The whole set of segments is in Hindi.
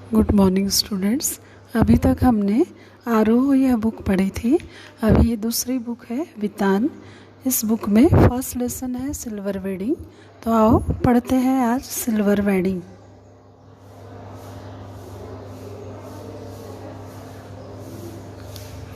Good morning students. अभी तक हमने आरोह यह बुक पढ़ी थी। अभी ये दूसरी बुक है वितान। इस बुक में फर्स्ट लेसन है सिल्वर वेडिंग। तो आओ पढ़ते हैं आज सिल्वर वेडिंग।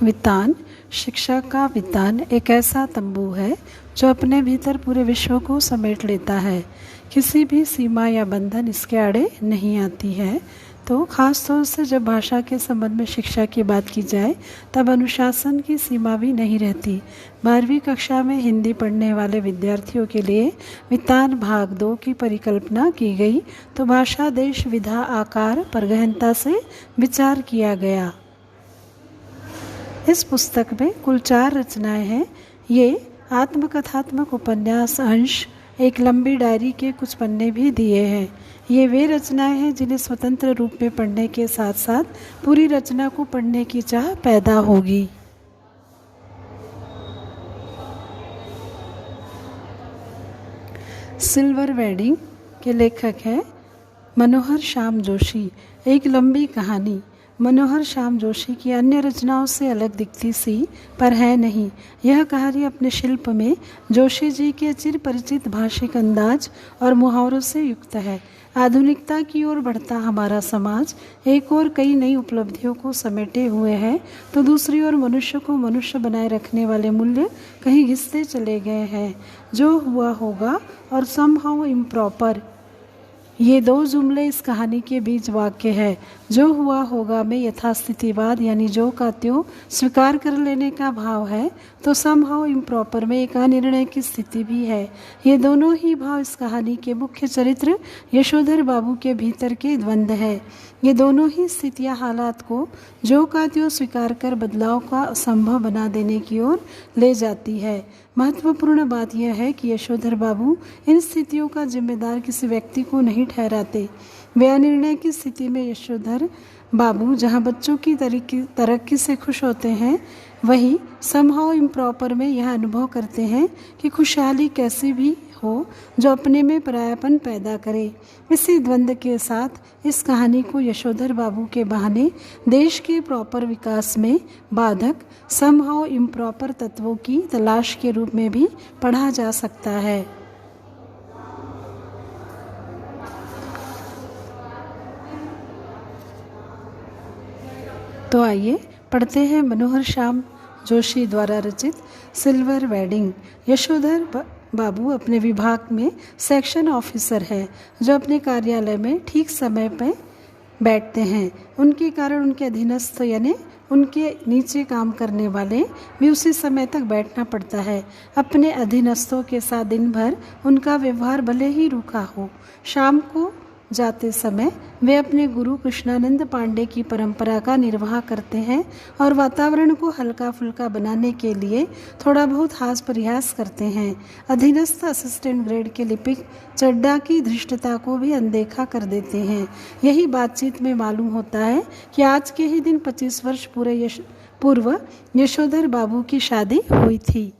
वितान, शिक्षा का वितान एक ऐसा तंबू है जो अपने भीतर पूरे विश्व को समेट लेता है। किसी भी सीमा या बंधन इसके आड़े नहीं आती है। तो ख़ास तौर से जब भाषा के संबंध में शिक्षा की बात की जाए तब अनुशासन की सीमा भी नहीं रहती। 12वीं कक्षा में हिंदी पढ़ने वाले विद्यार्थियों के लिए वितान भाग 2 की परिकल्पना की गई तो भाषा, देश, विधा, आकार पर गहनता से विचार किया गया। इस पुस्तक में कुल 4 रचनाएं हैं। ये आत्मकथात्मक उपन्यास अंश, एक लंबी डायरी के कुछ पन्ने भी दिए हैं। ये वे रचनाएं हैं जिन्हें स्वतंत्र रूप में पढ़ने के साथ साथ पूरी रचना को पढ़ने की चाह पैदा होगी। सिल्वर वेडिंग के लेखक हैं मनोहर श्याम जोशी। एक लंबी कहानी। मनोहर श्याम जोशी की अन्य रचनाओं से अलग दिखती सी पर है नहीं। यह कहानी अपने शिल्प में जोशी जी के चिर परिचित भाषिक अंदाज और मुहावरों से युक्त है। आधुनिकता की ओर बढ़ता हमारा समाज एक और कई नई उपलब्धियों को समेटे हुए है तो दूसरी ओर मनुष्य को मनुष्य बनाए रखने वाले मूल्य कहीं घिसते चले गए हैं। जो हुआ होगा और समहाउ इम्प्रॉपर, ये 2 जुमले इस कहानी के बीच वाक्य है। जो हुआ होगा में यथास्थितिवाद यानी जो का त्यों स्वीकार कर लेने का भाव है तो समहाउ इम्प्रॉपर में एक अनिर्णय की स्थिति भी है। ये दोनों ही भाव इस कहानी के मुख्य चरित्र यशोधर बाबू के भीतर के द्वंद्व है। ये दोनों ही स्थितियां हालात को जो का त्यों स्वीकार कर बदलाव का असंभव बना देने की ओर ले जाती है। महत्वपूर्ण बात यह है कि यशोधर बाबू इन स्थितियों का जिम्मेदार किसी व्यक्ति को नहीं ठहराते। वे अनिर्णय की स्थिति में यशोधर बाबू जहां बच्चों की तरक्की से खुश होते हैं, वहीं समहाउ इम्प्रॉपर में यह अनुभव करते हैं कि खुशहाली कैसी भी हो जो अपने में परायापन पैदा करे। इसी द्वंद्व के साथ इस कहानी को यशोधर बाबू के बहाने देश के प्रॉपर विकास में बाधक समहाउ इम्प्रॉपर तत्वों की तलाश के रूप में भी पढ़ा जा सकता है। तो आइए पढ़ते हैं मनोहर श्याम जोशी द्वारा रचित सिल्वर वेडिंग। यशोधर बाबू अपने विभाग में सेक्शन ऑफिसर है जो अपने कार्यालय में ठीक समय पर बैठते हैं। उनके कारण उनके अधीनस्थ यानी उनके नीचे काम करने वाले भी उसी समय तक बैठना पड़ता है। अपने अधीनस्थों के साथ दिन भर उनका व्यवहार भले ही रूखा हो, शाम को जाते समय वे अपने गुरु कृष्णानंद पांडे की परंपरा का निर्वाह करते हैं और वातावरण को हल्का फुल्का बनाने के लिए थोड़ा बहुत हास प्रयास करते हैं। अधीनस्थ असिस्टेंट ग्रेड के लिपिक चड्डा की धृष्टता को भी अनदेखा कर देते हैं। यही बातचीत में मालूम होता है कि आज के ही दिन 25 वर्ष पूर्व यशोधर बाबू की शादी हुई थी।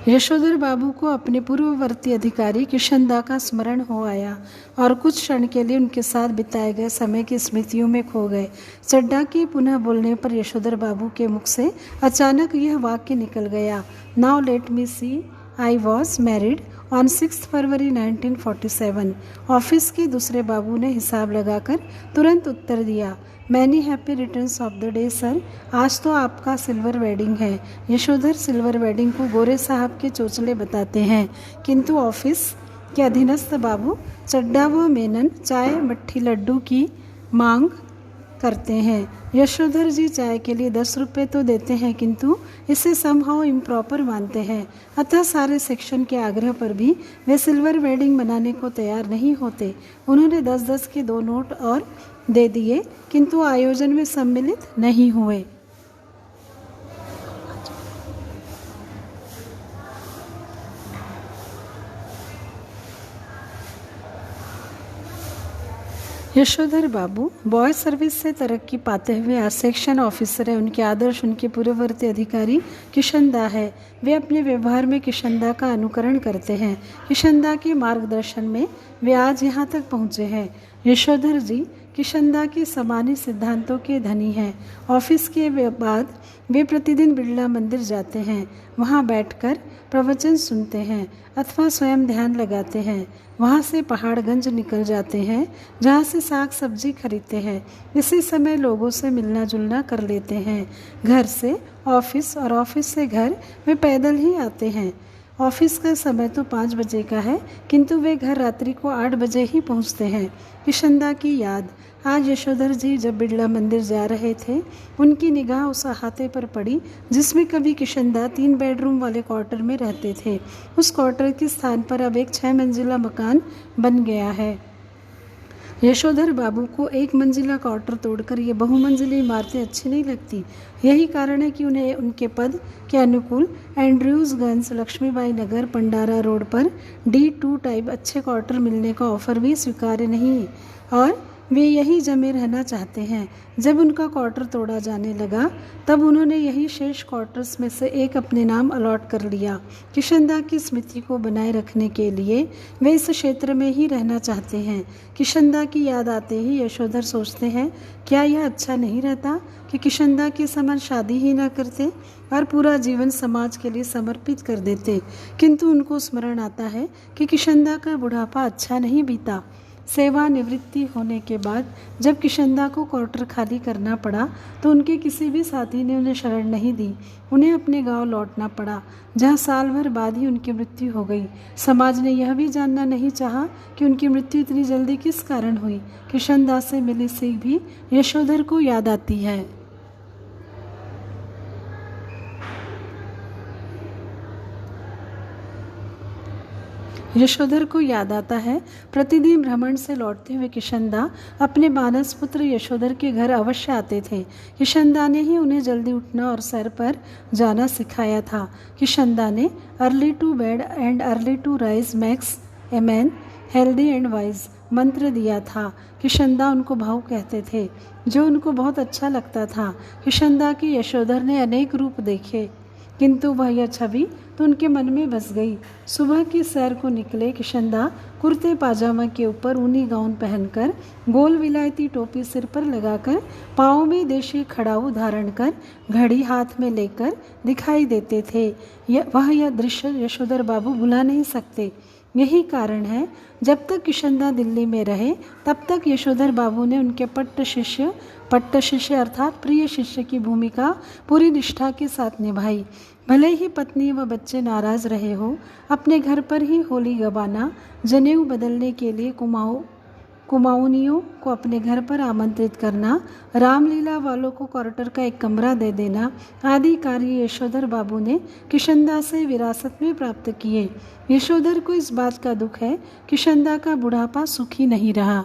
यशोधर बाबू को अपने पूर्ववर्ती अधिकारी किशनदा का स्मरण हो आया और कुछ क्षण के लिए उनके साथ बिताए गए समय की स्मृतियों में खो गए। चड्डा के पुनः बोलने पर यशोधर बाबू के मुख से अचानक यह वाक्य निकल गया, now let me see, I was married on 6 February 1947। Office के दूसरे बाबू ने हिसाब लगाकर तुरंत उत्तर दिया, many happy returns of the day sir. आज तो आपका सिल्वर वेडिंग है। यशोधर सिल्वर वेडिंग को गोरे साहब के चोचले बताते हैं, किंतु ऑफिस के अधीनस्थ बाबू चड्डा व मेनन चाय, मट्ठी, लड्डू की मांग करते हैं। यशोधर जी चाय के लिए 10 रुपये तो देते हैं किंतु इसे समहाउ इम्प्रॉपर मानते हैं। अतः सारे सेक्शन के आग्रह पर भी वे सिल्वर वेडिंग मनाने को तैयार नहीं होते। उन्होंने 10-10 के 2 नोट और दे दिए किंतु आयोजन में सम्मिलित नहीं हुए। यशोधर बाबू बॉय सर्विस से तरक्की पाते हुए आज सेक्शन ऑफिसर है। उनके आदर्श उनके पूर्ववर्ती अधिकारी किशन दा है। वे अपने व्यवहार में किशन दा का अनुकरण करते हैं। किशन दा के मार्गदर्शन में वे आज यहाँ तक पहुँचे हैं। यशोधर जी किशन दा के समानी सिद्धांतों के धनी हैं। ऑफिस के बाद वे प्रतिदिन बिरला मंदिर जाते हैं। वहाँ बैठकर प्रवचन सुनते हैं अथवा स्वयं ध्यान लगाते हैं। वहाँ से पहाड़गंज निकल जाते हैं, जहाँ से साग सब्जी खरीदते हैं। इसी समय लोगों से मिलना जुलना कर लेते हैं। घर से ऑफिस और ऑफिस से घर वे पैदल ही आते हैं। ऑफिस का समय तो 5 बजे का है, किंतु वे घर रात्रि को 8 बजे ही पहुँचते हैं। किशन दा की याद। आज यशोधर जी जब बिरला मंदिर जा रहे थे, उनकी निगाह उस अहाते पर पड़ी जिसमें कभी किशन दा 3 बेडरूम वाले क्वार्टर में रहते थे। उस क्वार्टर के स्थान पर अब एक 6 मंजिला मकान बन गया है। यशोधर बाबू को 1 मंजिला क्वार्टर तोड़कर ये बहुमंजिली इमारतें अच्छी नहीं लगती। यही कारण है कि उन्हें उनके पद के अनुकूल एंड्रयूजगंज, लक्ष्मीबाई नगर, पंडारा रोड पर D2 टाइप अच्छे क्वार्टर मिलने का ऑफर भी स्वीकार्य नहीं और वे यही जमे रहना चाहते हैं। जब उनका क्वार्टर तोड़ा जाने लगा तब उन्होंने यही शेष क्वार्टर्स में से एक अपने नाम अलॉट कर लिया। किशन दा की स्मृति को बनाए रखने के लिए वे इस क्षेत्र में ही रहना चाहते हैं। किशन दा की याद आते ही यशोधर सोचते हैं, क्या यह अच्छा नहीं रहता कि किशन दा के समान शादी ही ना करते और पूरा जीवन समाज के लिए समर्पित कर देते। किंतु उनको स्मरण आता है कि किशन दा का बुढ़ापा अच्छा नहीं बीता। सेवानिवृत्ति होने के बाद जब किशन दा को क्वार्टर खाली करना पड़ा तो उनके किसी भी साथी ने उन्हें शरण नहीं दी। उन्हें अपने गांव लौटना पड़ा, जहां साल भर बाद ही उनकी मृत्यु हो गई। समाज ने यह भी जानना नहीं चाहा कि उनकी मृत्यु इतनी जल्दी किस कारण हुई। किशन दा से मिली सीख भी यशोधर को याद आती है। यशोधर को याद आता है, प्रतिदिन भ्रमण से लौटते हुए किशन दा अपने मानस पुत्र यशोधर के घर अवश्य आते थे। किशन दा ने ही उन्हें जल्दी उठना और सैर पर जाना सिखाया था। किशन दा ने early to bed and early to rise makes a man healthy and wise मंत्र दिया था। किशन दा उनको भाऊ कहते थे, जो उनको बहुत अच्छा लगता था। किशन दा की यशोधर ने अनेक रूप देखे, किंतु वह यह छवि तो उनके मन में बस गई। सुबह की सैर को निकले किशन दा कुर्ते पाजामा के ऊपर ऊनी गाउन पहनकर, गोल विलायती टोपी सिर पर लगाकर, पाँव में देशी खड़ाऊ धारण कर, घड़ी हाथ में लेकर दिखाई देते थे। यह दृश्य यशोधर बाबू भुला नहीं सकते। यही कारण है जब तक किशन दा दिल्ली में रहे तब तक यशोधर बाबू ने उनके पट्ट शिष्य अर्थात प्रिय शिष्य की भूमिका पूरी निष्ठा के साथ निभाई। भले ही पत्नी व बच्चे नाराज रहे हो, अपने घर पर ही होली गवाना, जनेऊ बदलने के लिए कुमाऊनियों को अपने घर पर आमंत्रित करना, रामलीला वालों को क्वार्टर का एक कमरा दे देना आदि कार्य यशोधर बाबू ने किशन दा से विरासत में प्राप्त किए। यशोधर को इस बात का दुख है कि किशन दा का बुढ़ापा सुखी नहीं रहा।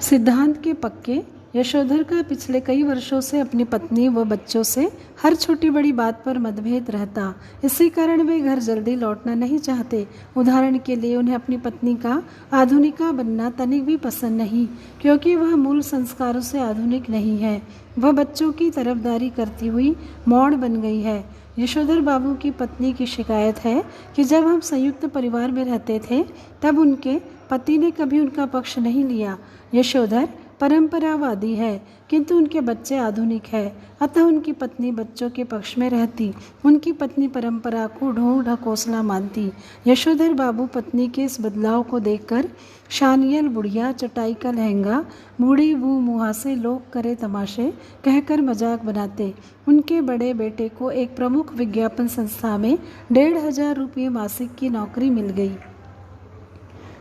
सिद्धांत के पक्के यशोधर का पिछले कई वर्षों से अपनी पत्नी व बच्चों से हर छोटी बड़ी बात पर मतभेद रहता। इसी कारण वे घर जल्दी लौटना नहीं चाहते। उदाहरण के लिए उन्हें अपनी पत्नी का आधुनिका बनना तनिक भी पसंद नहीं, क्योंकि वह मूल संस्कारों से आधुनिक नहीं है। वह बच्चों की तरफदारी करती हुई मौन बन गई है। यशोधर बाबू की पत्नी की शिकायत है कि जब हम संयुक्त परिवार में रहते थे तब उनके पति ने कभी उनका पक्ष नहीं लिया। यशोधर परंपरावादी है, किंतु उनके बच्चे आधुनिक है, अतः उनकी पत्नी बच्चों के पक्ष में रहती। उनकी पत्नी परंपरा को ढोंग ढकोसला मानती। यशोधर बाबू पत्नी के इस बदलाव को देखकर शानियल बुढ़िया, चटाई का लहंगा, बूढ़ी वो मुहासे, लोग करे तमाशे कहकर मजाक बनाते। उनके बड़े बेटे को एक प्रमुख विज्ञापन संस्था में 1,500 रुपये मासिक की नौकरी मिल गई।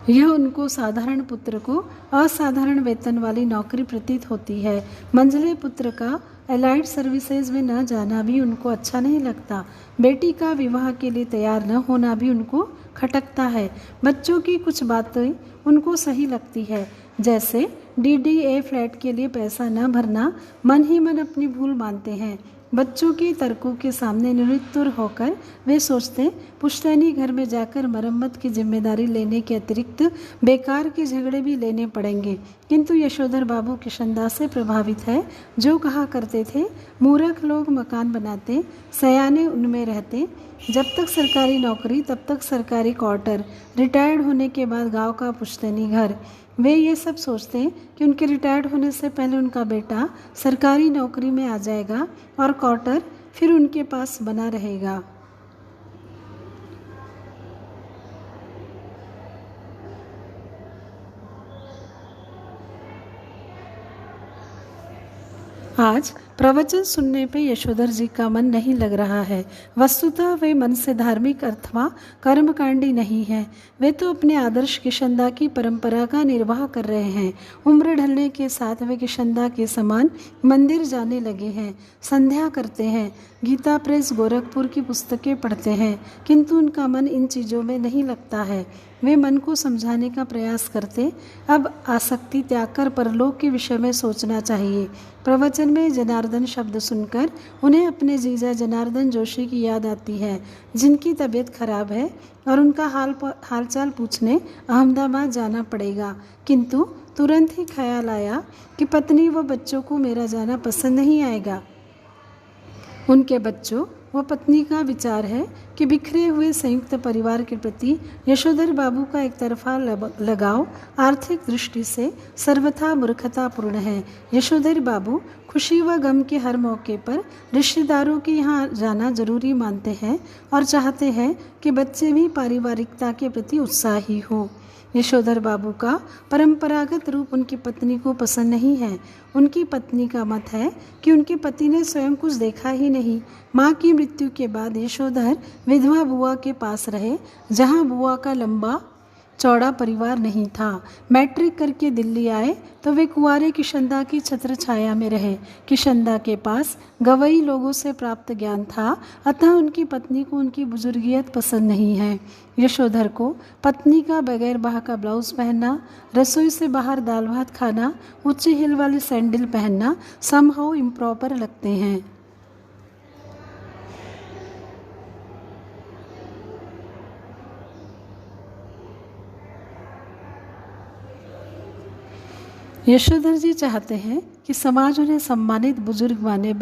यह उनको साधारण पुत्र को असाधारण वेतन वाली नौकरी प्रतीत होती है। मंझले पुत्र का एलाइड सर्विसेज में न जाना भी उनको अच्छा नहीं लगता। बेटी का विवाह के लिए तैयार न होना भी उनको खटकता है। बच्चों की कुछ बातें उनको सही लगती है। जैसे डीडीए फ्लैट के लिए पैसा न भरना, मन ही मन अपनी भूल मानते हैं। बच्चों के तर्कों के सामने निरुत्तर होकर वे सोचते पुश्तैनी घर में जाकर मरम्मत की जिम्मेदारी लेने के अतिरिक्त बेकार के झगड़े भी लेने पड़ेंगे। किंतु यशोधर बाबू किशनदास से प्रभावित है, जो कहा करते थे मूर्ख लोग मकान बनाते, सयाने उनमें रहते। जब तक सरकारी नौकरी तब तक सरकारी क्वार्टर, रिटायर्ड होने के बाद गांव का पुश्तैनी घर। वे ये सब सोचते हैं कि उनके रिटायर्ड होने से पहले उनका बेटा सरकारी नौकरी में आ जाएगा और क्वार्टर फिर उनके पास बना रहेगा। आज प्रवचन सुनने पे यशोधर जी का मन नहीं लग रहा है। वस्तुतः वे मन से धार्मिक अथवा कर्मकांडी नहीं है। वे तो अपने आदर्श किशनदा की परंपरा का निर्वाह कर रहे हैं। उम्र ढलने के साथ वे किशनदा के समान मंदिर जाने लगे हैं, संध्या करते हैं, गीता प्रेस गोरखपुर की पुस्तकें पढ़ते हैं, किंतु उनका मन इन चीज़ों में नहीं लगता है। वे मन को समझाने का प्रयास करते, अब आसक्ति त्याग कर परलोक के विषय में सोचना चाहिए। प्रवचन में जनार्दन शब्द सुनकर उन्हें अपने जीजा जनार्दन जोशी की याद आती है, जिनकी तबीयत खराब है और उनका हालचाल पूछने अहमदाबाद जाना पड़ेगा। किंतु तुरंत ही ख्याल आया कि पत्नी व बच्चों को मेरा जाना पसंद नहीं आएगा। उनके बच्चों व पत्नी का विचार है कि बिखरे हुए संयुक्त परिवार के प्रति यशोधर बाबू का एक तरफा लगाव आर्थिक दृष्टि से सर्वथा मूर्खतापूर्ण है। यशोधर बाबू खुशी व गम के हर मौके पर रिश्तेदारों के यहाँ जाना जरूरी मानते हैं और चाहते हैं कि बच्चे भी पारिवारिकता के प्रति उत्साही हो। यशोधर बाबू का परंपरागत रूप उनकी पत्नी को पसंद नहीं है। उनकी पत्नी का मत है कि उनके पति ने स्वयं कुछ देखा ही नहीं। माँ की मृत्यु के बाद यशोधर विधवा बुआ के पास रहे, जहाँ बुआ का लंबा चौड़ा परिवार नहीं था। मैट्रिक करके दिल्ली आए तो वे कुंवारे किशनदा की छत्र छाया में रहे। किशनदा के पास गवई लोगों से प्राप्त ज्ञान था, अतः उनकी पत्नी को उनकी बुजुर्गियत पसंद नहीं है। यशोधर को पत्नी का बगैर बाह का ब्लाउज पहनना, रसोई से बाहर दाल भात खाना, ऊंची हिल वाली सैंडल पहनना समहाउ इम्प्रॉपर लगते हैं। यशोधर जी चाहते हैं कि समाज उन्हें सम्मानित बुजुर्ग माने,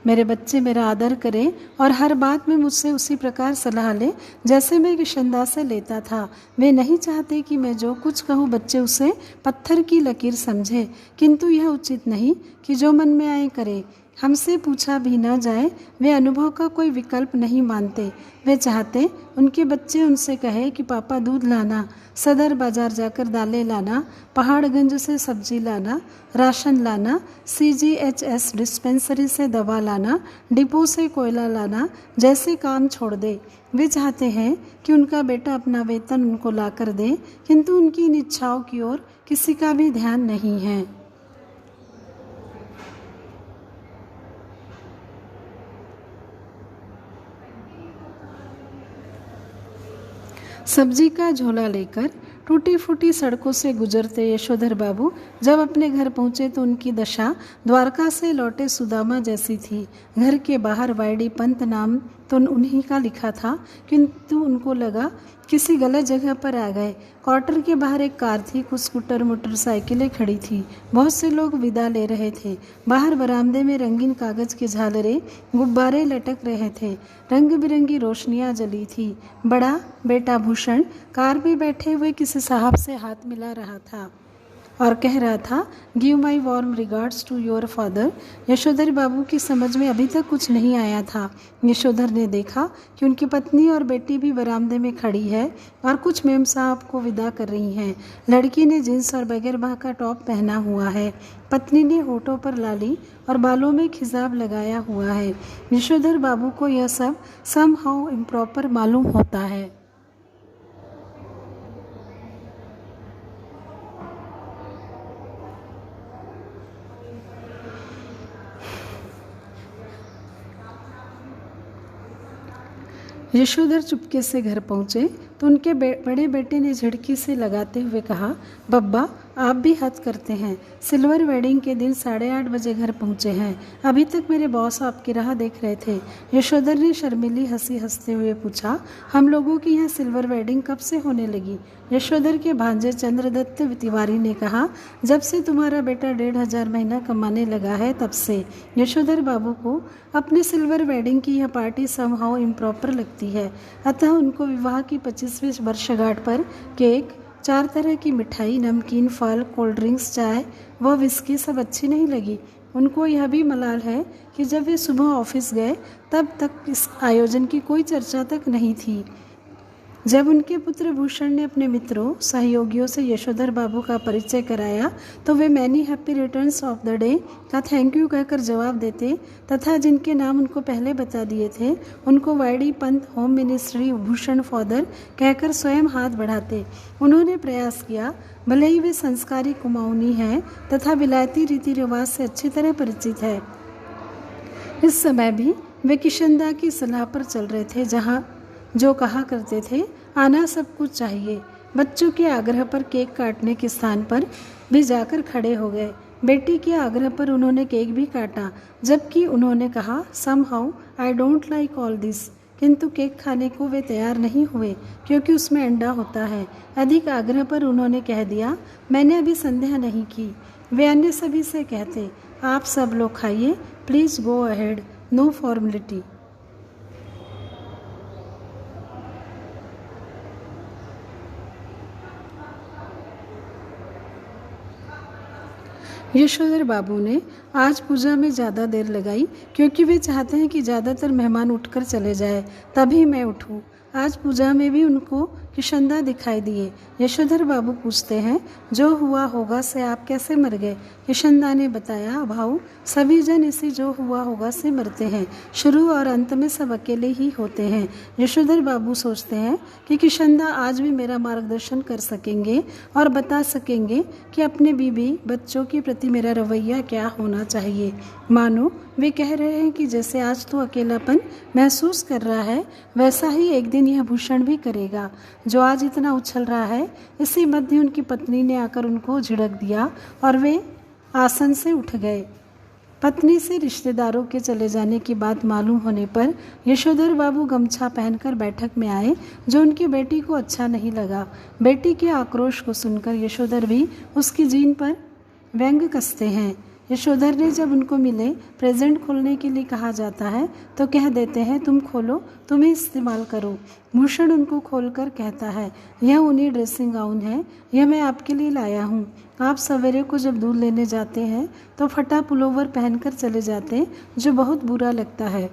मेरे बच्चे मेरा आदर करें और हर बात में मुझसे उसी प्रकार सलाह लें जैसे मैं किशनदा से लेता था। वे नहीं चाहते कि मैं जो कुछ कहूँ बच्चे उसे पत्थर की लकीर समझे, किंतु यह उचित नहीं कि जो मन में आए करे। हमसे पूछा भी न जाए, वे अनुभव का कोई विकल्प नहीं मानते। वे चाहते उनके बच्चे उनसे कहे कि पापा दूध लाना, सदर बाजार जाकर दालें लाना, पहाड़गंज से सब्जी लाना, राशन लाना, CGHS डिस्पेंसरी से दवा लाना, डिपो से कोयला लाना जैसे काम छोड़ दे। वे चाहते हैं कि उनका बेटा अपना वेतन उनको ला कर दे, किंतु उनकी इन इच्छाओं की ओर किसी का भी ध्यान नहीं है। सब्जी का झोला लेकर टूटी फूटी सड़कों से गुजरते यशोधर बाबू जब अपने घर पहुंचे तो उनकी दशा द्वारका से लौटे सुदामा जैसी थी। घर के बाहर वाईडी पंत नाम तो उन्हीं का लिखा था, किंतु उनको लगा किसी गलत जगह पर आ गए। क्वार्टर के बाहर एक कार थी, कुछ स्कूटर मोटरसाइकिलें खड़ी थी, बहुत से लोग विदा ले रहे थे। बाहर बरामदे में रंगीन कागज के झालरें, गुब्बारे लटक रहे थे, रंग बिरंगी रोशनियां जली थी। बड़ा बेटा भूषण कार में बैठे हुए किसी साहब से हाथ मिला रहा था और कह रहा था, give my warm regards to your father. Yashodhar Babu की समझ में अभी तक कुछ नहीं आया था। यशोधर ने देखा कि उनकी पत्नी और बेटी भी बरामदे में खड़ी है और कुछ मेम साहब को विदा कर रही हैं। लड़की ने जींस और बगैर बाह का टॉप पहना हुआ है। पत्नी ने होठों पर लाली और बालों में खिजाब लगाया हुआ है। यशोधर बाबू को यह सब समहाउ इम्प्रॉपर मालूम होता है। यशोधर चुपके से घर पहुँचे तो उनके बड़े बेटे ने झिड़की से लगाते हुए कहा, बब्बा आप भी हद करते हैं। सिल्वर वेडिंग के दिन 8:30 बजे घर पहुंचे हैं। अभी तक मेरे बॉस आपकी राह देख रहे थे। यशोधर ने शर्मीली हंसी हंसते हुए पूछा, हम लोगों की यहाँ सिल्वर वेडिंग कब से होने लगी? यशोधर के भांजे चंद्रदत्त तिवारी ने कहा, जब से तुम्हारा बेटा 1,500 महीना कमाने लगा है तब से। यशोधर बाबू को अपने सिल्वर वेडिंग की यह पार्टी समहाउ इम्प्रॉपर लगती है, अतः उनको विवाह की 25वीं वर्षगांठ पर केक, 4 तरह की मिठाई, नमकीन, फल, कोल्ड ड्रिंक्स, चाय व विस्की सब अच्छी नहीं लगी। उनको यह भी मलाल है कि जब वे सुबह ऑफिस गए तब तक इस आयोजन की कोई चर्चा तक नहीं थी। जब उनके पुत्र भूषण ने अपने मित्रों सहयोगियों से यशोधर बाबू का परिचय कराया तो वे many happy returns of the day का थैंक यू कहकर जवाब देते तथा जिनके नाम उनको पहले बता दिए थे उनको YD Pant home ministry Bhushan father कहकर स्वयं हाथ बढ़ाते। उन्होंने प्रयास किया, भले ही वे संस्कारी कुमाऊनी हैं तथा विलायती रीति रिवाज से अच्छी तरह परिचित है। इस समय भी वे किशनदा की सलाह पर चल रहे थे, जहाँ जो कहा करते थे, आना सब कुछ चाहिए। बच्चों के आग्रह पर केक काटने के स्थान पर भी जाकर खड़े हो गए। बेटी के आग्रह पर उन्होंने केक भी काटा, जबकि उन्होंने कहा, somehow I don't like all this. किंतु केक खाने को वे तैयार नहीं हुए क्योंकि उसमें अंडा होता है। अधिक आग्रह पर उन्होंने कह दिया, मैंने अभी संध्या नहीं की। वे अन्य सभी से कहते, आप सब लोग खाइए, please go ahead, no formality. Yashodhar Babu ने आज पूजा में ज़्यादा देर लगाई क्योंकि वे चाहते हैं कि ज़्यादातर मेहमान उठकर चले जाए, तभी मैं उठूं। आज पूजा में भी उनको किशनदा दिखाई दिए। यशोधर बाबू पूछते हैं, जो हुआ होगा से आप कैसे मर गए? किशनदा ने बताया, भाऊ सभी जन इसी जो हुआ होगा से मरते हैं, शुरू और अंत में सब अकेले ही होते हैं। यशोधर बाबू सोचते हैं कि किशनदा आज भी मेरा मार्गदर्शन कर सकेंगे और बता सकेंगे कि अपने बीबी बच्चों के प्रति मेरा रवैया क्या होना चाहिए। मानो वे कह रहे हैं कि जैसे आज तो अकेलापन महसूस कर रहा है, वैसा ही एक दिन यह भूषण भी करेगा, जो आज इतना उछल रहा है। इसी मध्य उनकी पत्नी ने आकर उनको झिड़क दिया और वे आसन से उठ गए। पत्नी से रिश्तेदारों के चले जाने की बात मालूम होने पर यशोधर बाबू गमछा पहनकर बैठक में आए, जो उनकी बेटी को अच्छा नहीं लगा। बेटी के आक्रोश को सुनकर यशोधर भी उसकी जीन पर व्यंग कसते हैं। यशोधर ने जब उनको मिले प्रेजेंट खोलने के लिए कहा जाता है तो कह देते हैं, तुम खोलो, तुम्हें इस्तेमाल करो। भूषण उनको खोलकर कहता है, यह उन्हीं ड्रेसिंग गाउन है, यह मैं आपके लिए लाया हूँ। आप सवेरे को जब दूध लेने जाते हैं तो फटा पुलोवर पहनकर चले जाते, जो बहुत बुरा लगता है।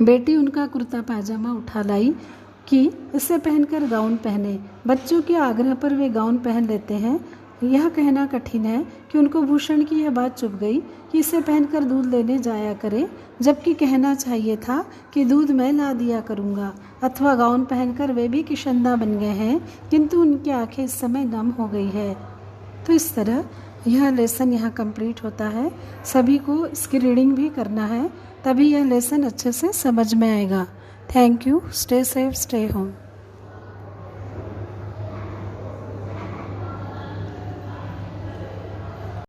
बेटी उनका कुर्ता पायजामा उठा लाई कि इसे पहनकर गाउन पहने। बच्चों के आग्रह पर वे गाउन पहन लेते हैं। यह कहना कठिन है कि उनको भूषण की यह बात चुभ गई कि इसे पहनकर दूध लेने जाया करे, जबकि कहना चाहिए था कि दूध मैं ला दिया करूँगा। अथवा गाउन पहनकर वे भी किशनदा बन गए हैं, किंतु उनकी आंखें इस समय नम हो गई है। तो इस तरह यह लेसन यहाँ कंप्लीट होता है। सभी को इसकी रीडिंग भी करना है, तभी यह लेसन अच्छे से समझ में आएगा। Thank you. Stay safe, stay home.